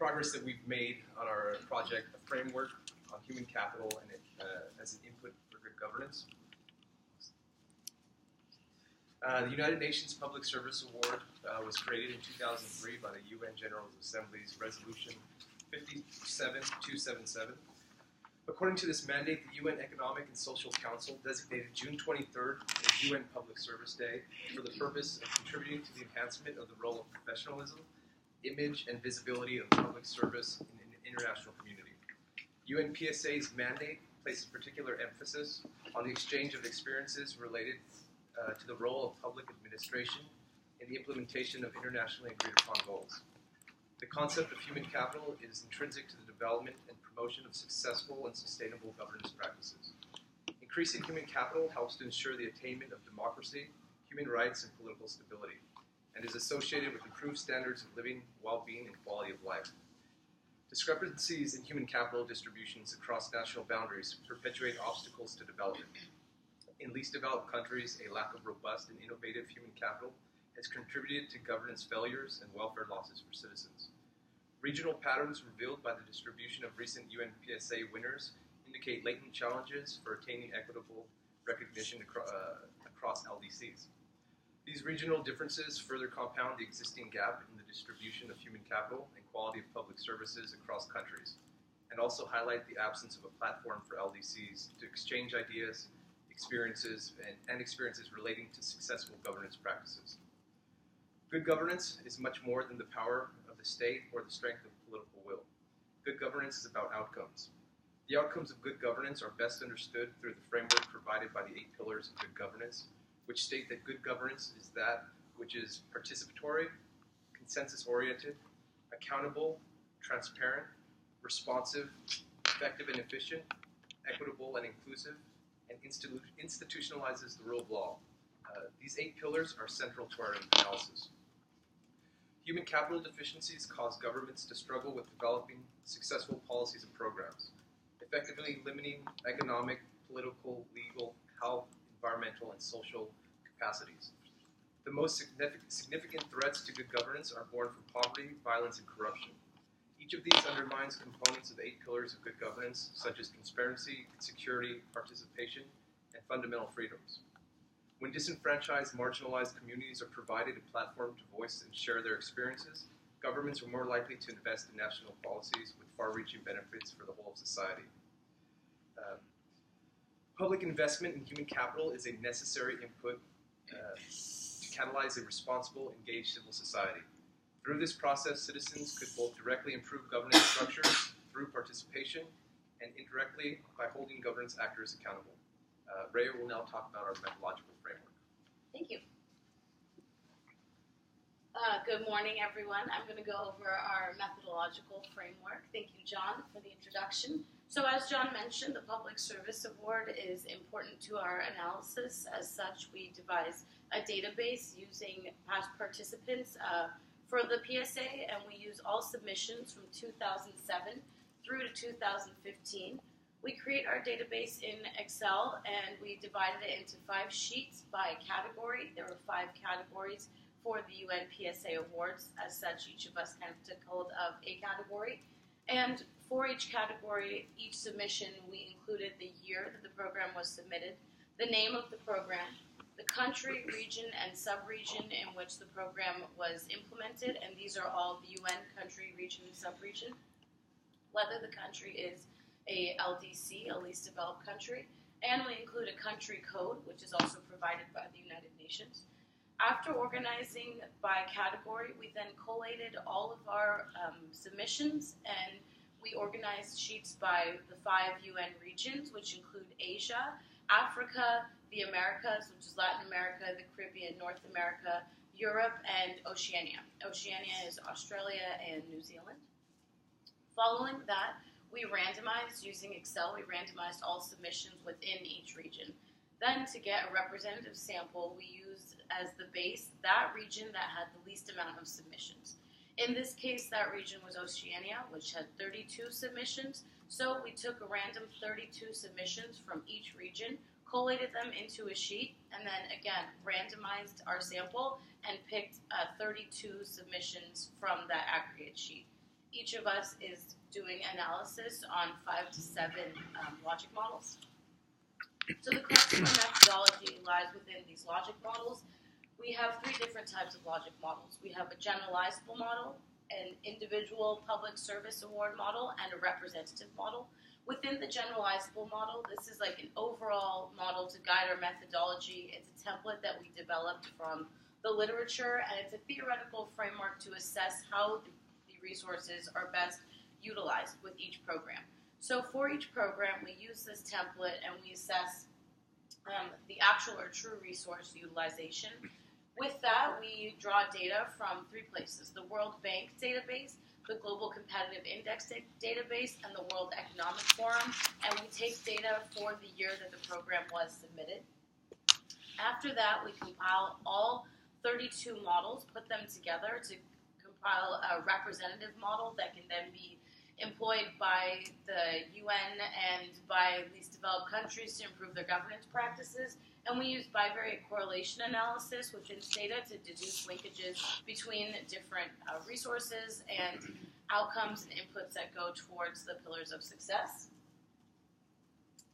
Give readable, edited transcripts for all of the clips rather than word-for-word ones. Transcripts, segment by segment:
progress that we've made on our project, a framework on human capital and as an input for good governance. The United Nations Public Service Award was created in 2003 by the UN General Assembly's Resolution 57277. According to this mandate, the UN Economic and Social Council designated June 23rd as UN Public Service Day for the purpose of contributing to the enhancement of the role of professionalism, image, and visibility of public service in an international community. UNPSA's mandate places particular emphasis on the exchange of experiences related to the role of public administration in the implementation of internationally agreed upon goals. The concept of human capital is intrinsic to the development and promotion of successful and sustainable governance practices. Increasing human capital helps to ensure the attainment of democracy, human rights, and political stability, and is associated with improved standards of living, well-being, and quality of life. Discrepancies in human capital distributions across national boundaries perpetuate obstacles to development. In least developed countries, a lack of robust and innovative human capital has contributed to governance failures and welfare losses for citizens. Regional patterns revealed by the distribution of recent UNPSA winners indicate latent challenges for attaining equitable recognition across LDCs. These regional differences further compound the existing gap in the distribution of human capital and quality of public services across countries, and also highlight the absence of a platform for LDCs to exchange ideas, experiences relating to successful governance practices. Good governance is much more than the power of the state or the strength of political will. Good governance is about outcomes. The outcomes of good governance are best understood through the framework provided by the 8 pillars of good governance, which state that good governance is that which is participatory, consensus-oriented, accountable, transparent, responsive, effective and efficient, equitable and inclusive, and institutionalizes the rule of law. These 8 pillars are central to our analysis. Human capital deficiencies cause governments to struggle with developing successful policies and programs, effectively limiting economic, political, legal, health, environmental, and social capacities. The most significant threats to good governance are born from poverty, violence, and corruption. Each of these undermines components of the 8 pillars of good governance, such as transparency, security, participation, and fundamental freedoms. When disenfranchised, marginalized communities are provided a platform to voice and share their experiences, governments are more likely to invest in national policies with far-reaching benefits for the whole of society. Public investment in human capital is a necessary input to catalyze a responsible, engaged civil society. Through this process, citizens could both directly improve governance structures through participation and indirectly by holding governance actors accountable. Rhea will now talk about our methodological framework. Thank you. Good morning, everyone. I'm going to go over our methodological framework. Thank you, John, for the introduction. So as John mentioned, the Public Service Award is important to our analysis. As such, we devise a database using past participants for the PSA, and we use all submissions from 2007 through to 2015. We create our database in Excel, and we divided it into 5 sheets by category. There were 5 categories for the UN PSA Awards. As such, each of us kind of took hold of a category. And for each category, each submission, we included the year that the program was submitted, the name of the program, the country, region, and sub-region in which the program was implemented, and these are all the UN country, region, and sub-region, whether the country is a LDC, a least developed country, and we include a country code, which is also provided by the United Nations. After organizing by category, we then collated all of our submissions, and we organized sheets by the 5 UN regions, which include Asia, Africa, the Americas, which is Latin America, the Caribbean, North America, Europe, and Oceania. Oceania is Australia and New Zealand. Following that, we randomized using Excel. We randomized all submissions within each region. Then, to get a representative sample, we used as the base that region that had the least amount of submissions. In this case, that region was Oceania, which had 32 submissions. So we took a random 32 submissions from each region, collated them into a sheet, and then again randomized our sample and picked 32 submissions from that aggregate sheet. each of us is doing analysis on 5 to 7 logic models. So the crux of our methodology lies within these logic models. We have 3 different types of logic models. We have a generalizable model, an individual public service award model, and a representative model. Within the generalizable model, this is like an overall model to guide our methodology. It's a template that we developed from the literature, and it's a theoretical framework to assess how the resources are best utilized with each program. So for each program, we use this template and we assess the actual or true resource utilization. With that, we draw data from 3 places: the World Bank database, the Global Competitive Index database, and the World Economic Forum, and we take data for the year that the program was submitted. After that, we compile all 32 models, put them together to compile a representative model that can then be employed by the UN and by least developed countries to improve their governance practices. And we use bivariate correlation analysis within data to deduce linkages between different resources and outcomes and inputs that go towards the pillars of success.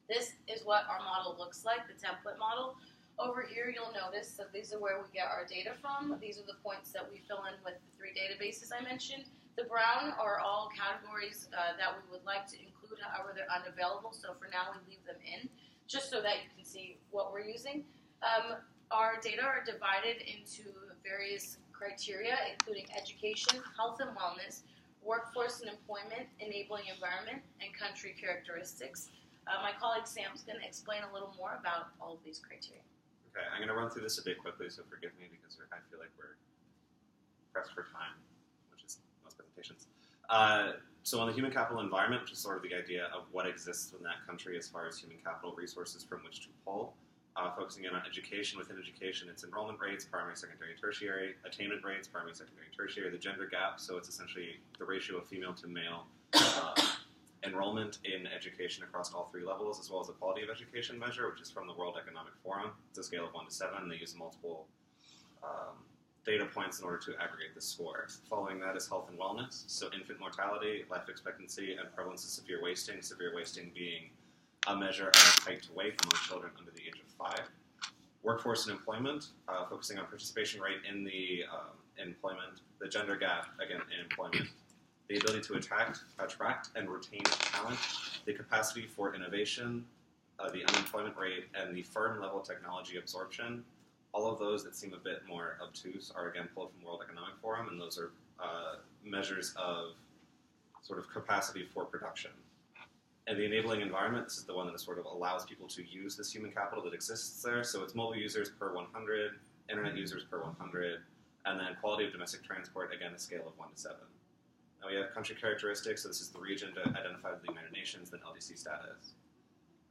This is what our model looks like, the template model. Over here, you'll notice that these are where we get our data from. These are the points that we fill in with the 3 databases I mentioned. The brown are all categories that we would like to include, however they're unavailable, so for now we leave them in, just so that you can see what we're using. Our data are divided into various criteria, including education, health and wellness, workforce and employment, enabling environment, and country characteristics. My colleague Sam's going to explain a little more about all of these criteria. Okay, I'm going to run through this a bit quickly, so forgive me because I feel like we're pressed for time, which is most presentations. So on the human capital environment, which is sort of the idea of what exists in that country as far as human capital resources from which to pull, focusing in on education. Within education, it's enrollment rates, primary, secondary, tertiary, attainment rates, primary, secondary, tertiary, the gender gap, so it's essentially the ratio of female to male enrollment in education across all 3 levels, as well as the quality of education measure, which is from the World Economic Forum. It's a scale of 1 to 7. They use multiple data points in order to aggregate the score. Following that is health and wellness, so infant mortality, life expectancy, and prevalence of severe wasting being a measure of height to weight among children under the age of 5. Workforce and employment, focusing on participation rate in the employment, the gender gap, again, in employment, the ability to attract and retain talent, the capacity for innovation, the unemployment rate, and the firm-level technology absorption. All of those that seem a bit more obtuse are, again, pulled from World Economic Forum, and those are measures of sort of capacity for production. And the enabling environment, this is the one that sort of allows people to use this human capital that exists there. So it's mobile users per 100, internet users per 100, and then quality of domestic transport, again, a scale of 1 to 7. Now we have country characteristics, so this is the region identified with the United Nations, then LDC status.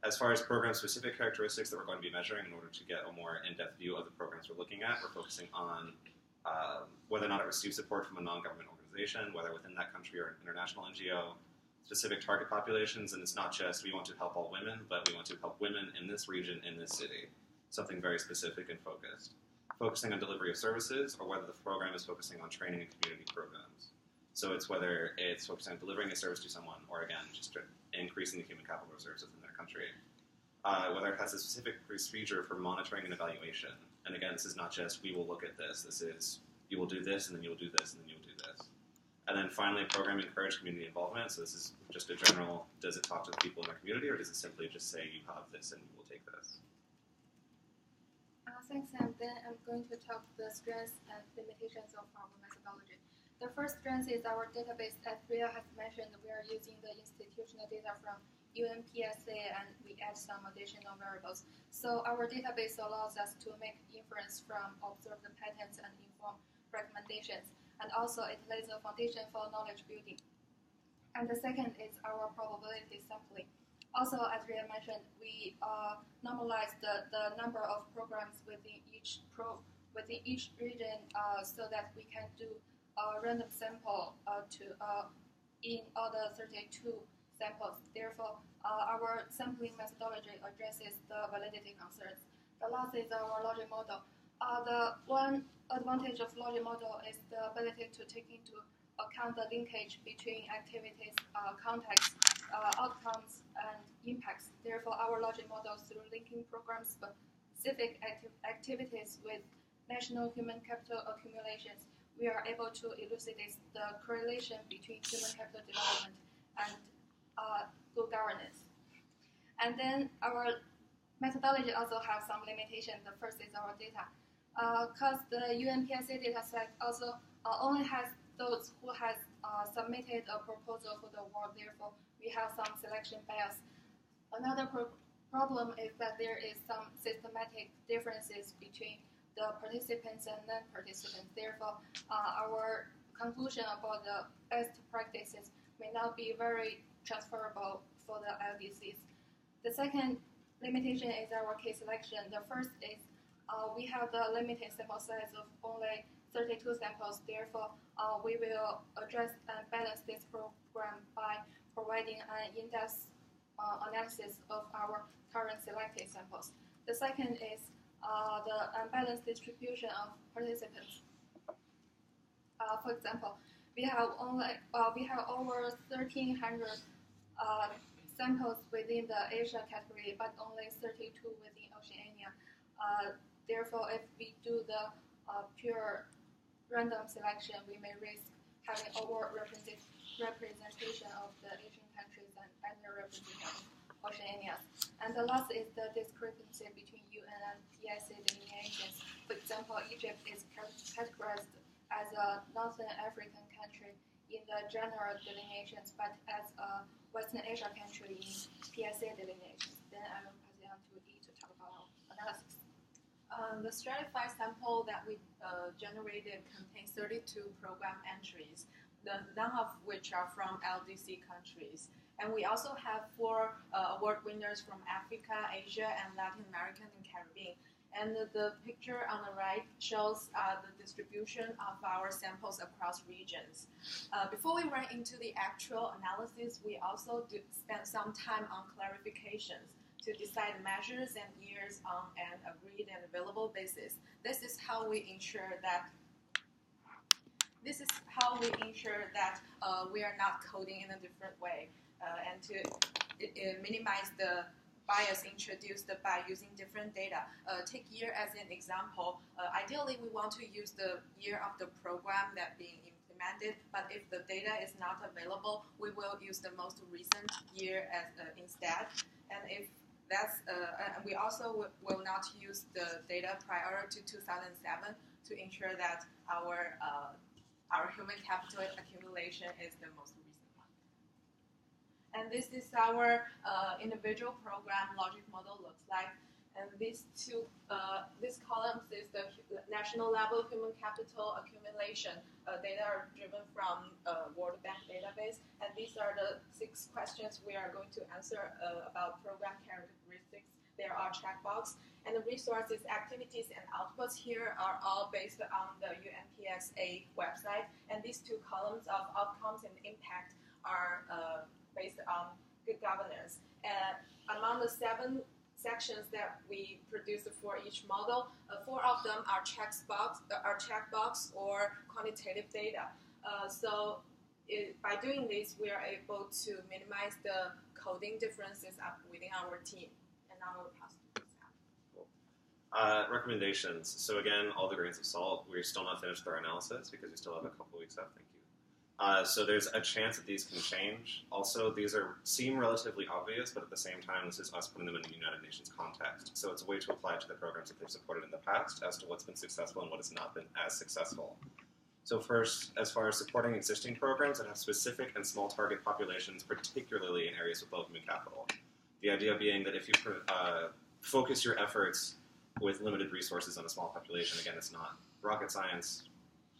As far as program-specific characteristics that we're going to be measuring in order to get a more in-depth view of the programs we're looking at, we're focusing on whether or not it receives support from a non-government organization, whether within that country or an international NGO, specific target populations, and it's not just we want to help all women, but we want to help women in this region, in this city, something very specific and focused. Focusing on delivery of services, or whether the program is focusing on training and community programs. So it's whether it's focusing on delivering a service to someone, or again, just increasing the human capital reserves within their country. Whether it has a specific procedure for monitoring and evaluation. And again, this is not just, we will look at this. This is, you will do this, and then you will do this, and then you will do this. And then finally, program encourage community involvement. So this is just a general, does it talk to the people in their community, or does it simply just say, you have this, and you will take this? Thanks, Sam. Then I'm going to talk the strengths and limitations of our methodology. The first strength is our database. As Ria has mentioned, we are using the institutional data from UNPSA, and we add some additional variables. So our database allows us to make inference from observed patterns and inform recommendations. And also it lays a foundation for knowledge building. And the second is our probability sampling. Also, as Ria mentioned, we normalize the number of programs within each region so that we can do a random sample in all the 32 samples. Therefore, our sampling methodology addresses the validity concerns. The last is our logic model. The one advantage of logic model is the ability to take into account the linkage between activities, context, outcomes, and impacts. Therefore, our logic models through linking programs specific activities with national human capital accumulations, we are able to elucidate the correlation between human capital development and good governance. And then our methodology also have some limitations. The first is our data. Because the UNPSA data set also only has those who has submitted a proposal for the award, therefore we have some selection bias. Another problem is that there is some systematic differences between the participants and non-participants. Therefore, our conclusion about the best practices may not be very transferable for the LDCs. The second limitation is our case selection. The first is we have the limited sample size of only 32 samples. Therefore, we will address and balance this program by providing an in-depth analysis of our current selected samples. The second is the unbalanced distribution of participants. For example, we have over 1,300 samples within the Asia category, but only 32 within Oceania. Therefore, if we do the pure random selection, we may risk having over-representation of the Asian countries and under-representation of Oceania. And the last is the discrepancy between UN and PSA delineations. For example, Egypt is categorized as a Northern African country in the general delineations, but as a Western Asia country in PSA delineations. Then I will pass it on to Yi to talk about analysis. The stratified sample that we generated contains 32 program entries, none of which are from LDC countries. And we also have 4 award winners from Africa, Asia, and Latin America and Caribbean. And the picture on the right shows the distribution of our samples across regions. Before we went into the actual analysis, we also spent some time on clarifications to decide measures and years on an agreed and available basis. This is how we ensure that we are not coding in a different way, and to minimize the bias introduced by using different data. Take year as an example. Ideally, we want to use the year of the program that being implemented, but if the data is not available, we will use the most recent year as instead. And if that's, we also will not use the data prior to 2007 to ensure that our human capital accumulation is the most recent one. And this is our individual program logic model looks like. And these columns is the national level human capital accumulation. Data are driven from World Bank database. And these are the 6 questions we are going to answer about program characteristics. There are checkbox. And the resources, activities, and outputs here are all based on the UNPSA website. And these 2 columns of outcomes and impact are based on good governance. And among the 7 sections that we produce for each model, 4 of them are checkbox or quantitative data. By doing this, we are able to minimize the coding differences within our team. And now we'll pass to Sam. Recommendations. So again, all the grains of salt. We're still not finished with our analysis because we still have a couple weeks left. Thank you. So there's a chance that these can change. Also, these seem relatively obvious, but at the same time, this is us putting them in the United Nations context. So it's a way to apply to the programs that they've supported in the past as to what's been successful and what has not been as successful. So first, as far as supporting existing programs that have specific and small target populations, particularly in areas with low human capital. The idea being that if you focus your efforts with limited resources on a small population, again, it's not rocket science,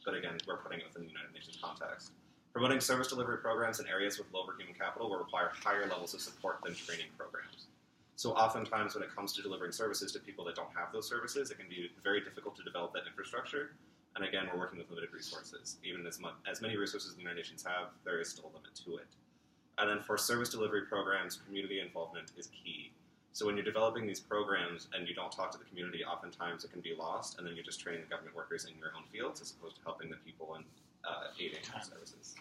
but again, we're putting it within the United Nations context. Promoting service delivery programs in areas with lower human capital will require higher levels of support than training programs. So oftentimes when it comes to delivering services to people that don't have those services, it can be very difficult to develop that infrastructure. And again, we're working with limited resources. Even as many resources the United Nations have, there is still a limit to it. And then for service delivery programs, community involvement is key. So when you're developing these programs and you don't talk to the community, oftentimes it can be lost, and then you're just training the government workers in your own fields as opposed to helping the people and aiding services.